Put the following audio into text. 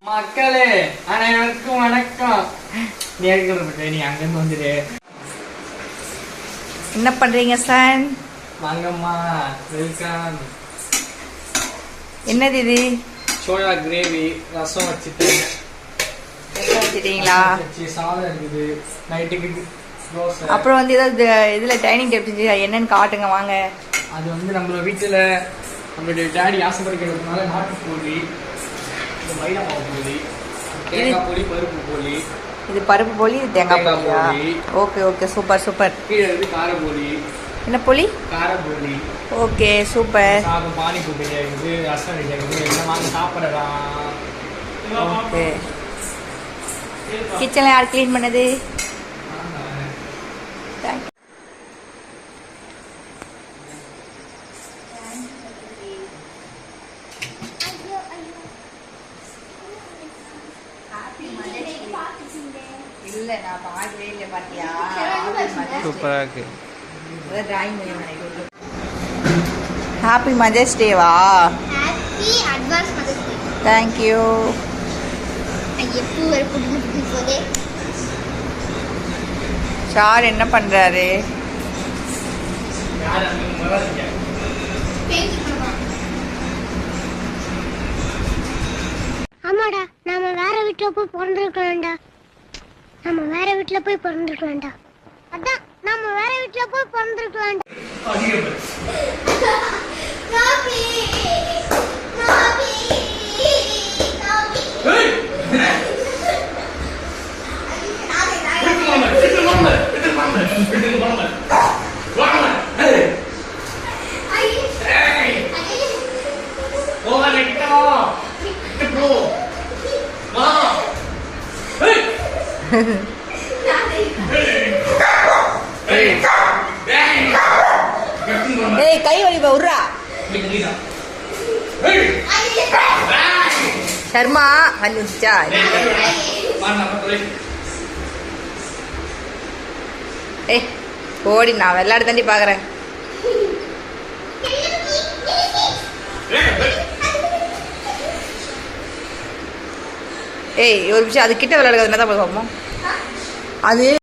மக்களே அனைவருக்கும் வணக்கம். நீ அங்கிருந்து வந்துடு. என்ன பண்றீங்க சார்? வாங்கம்மா, வெல்கம். என்னது இது? சோயா கிரேவி, ரசம் வச்சுட்டேன். வச்சுட்டீங்களா? சாதம் இருக்குது, நைட்டுக்கு தோசை. அப்புறம் வந்து ஏதாவது இதுல டைனிங் டேபிள் என்னன்னு காட்டுங்க வாங்க. அது வந்து நம்ம வீட்டுல நம்மளுடைய டாடி ஆசைப்படுறதுனால நாட்டுக்கோழி, மைதா மாவு போலி, தேங்காய் போலி, பருப்பு போலி. இது பருப்பு போலி, இது தேங்காய் போலியா? Okay okay, super super. கீழே இருந்து கார போலி. என்ன போலி? கார போலி. Okay super. சாதம் பானிபூரி ரெடி ஆகுது, ரசம் ரெடி ஆகுது, எல்லாம் வாங்க சாப்பிடலாம். ஓகே. கிச்சன்ல யார் க்ளீன் பண்ணது? தேங்க்யூ. இல்ல நான் பார்க்கவே இல்லை. பாத்தியா? சூப்பரா இருக்கு. ஹாப்பி மதர்ஸ் டேவா? Happy advance mothers day. Thank you. எப்போ வர புடிச்சு போதே. சார் என்ன பண்றாரு? யார் அங்க மறந்துங்க? பெயிண்ட் பண்ணா. அம்மாடா, நாம வேற வீட்ல போய் பிறந்திருக்கலாம்டா. நாம வேற வீட்ல போய் பிறந்திருக்கலாம்டா. அதான் நாம வேற வீட்ல போய் பிறந்திருக்கலாம்டா. Coffee coffee coffee. ஏய் ஏய் கை வலி விட்றா. சர்மா வந்துச்சா? ஏய் ஓடி, நான் விளையாட தாண்டி பாக்குறேன். ஏய் ஒரு விஷயம் அது கிட்ட விளையாடுறது தான் பார்ப்போம். அது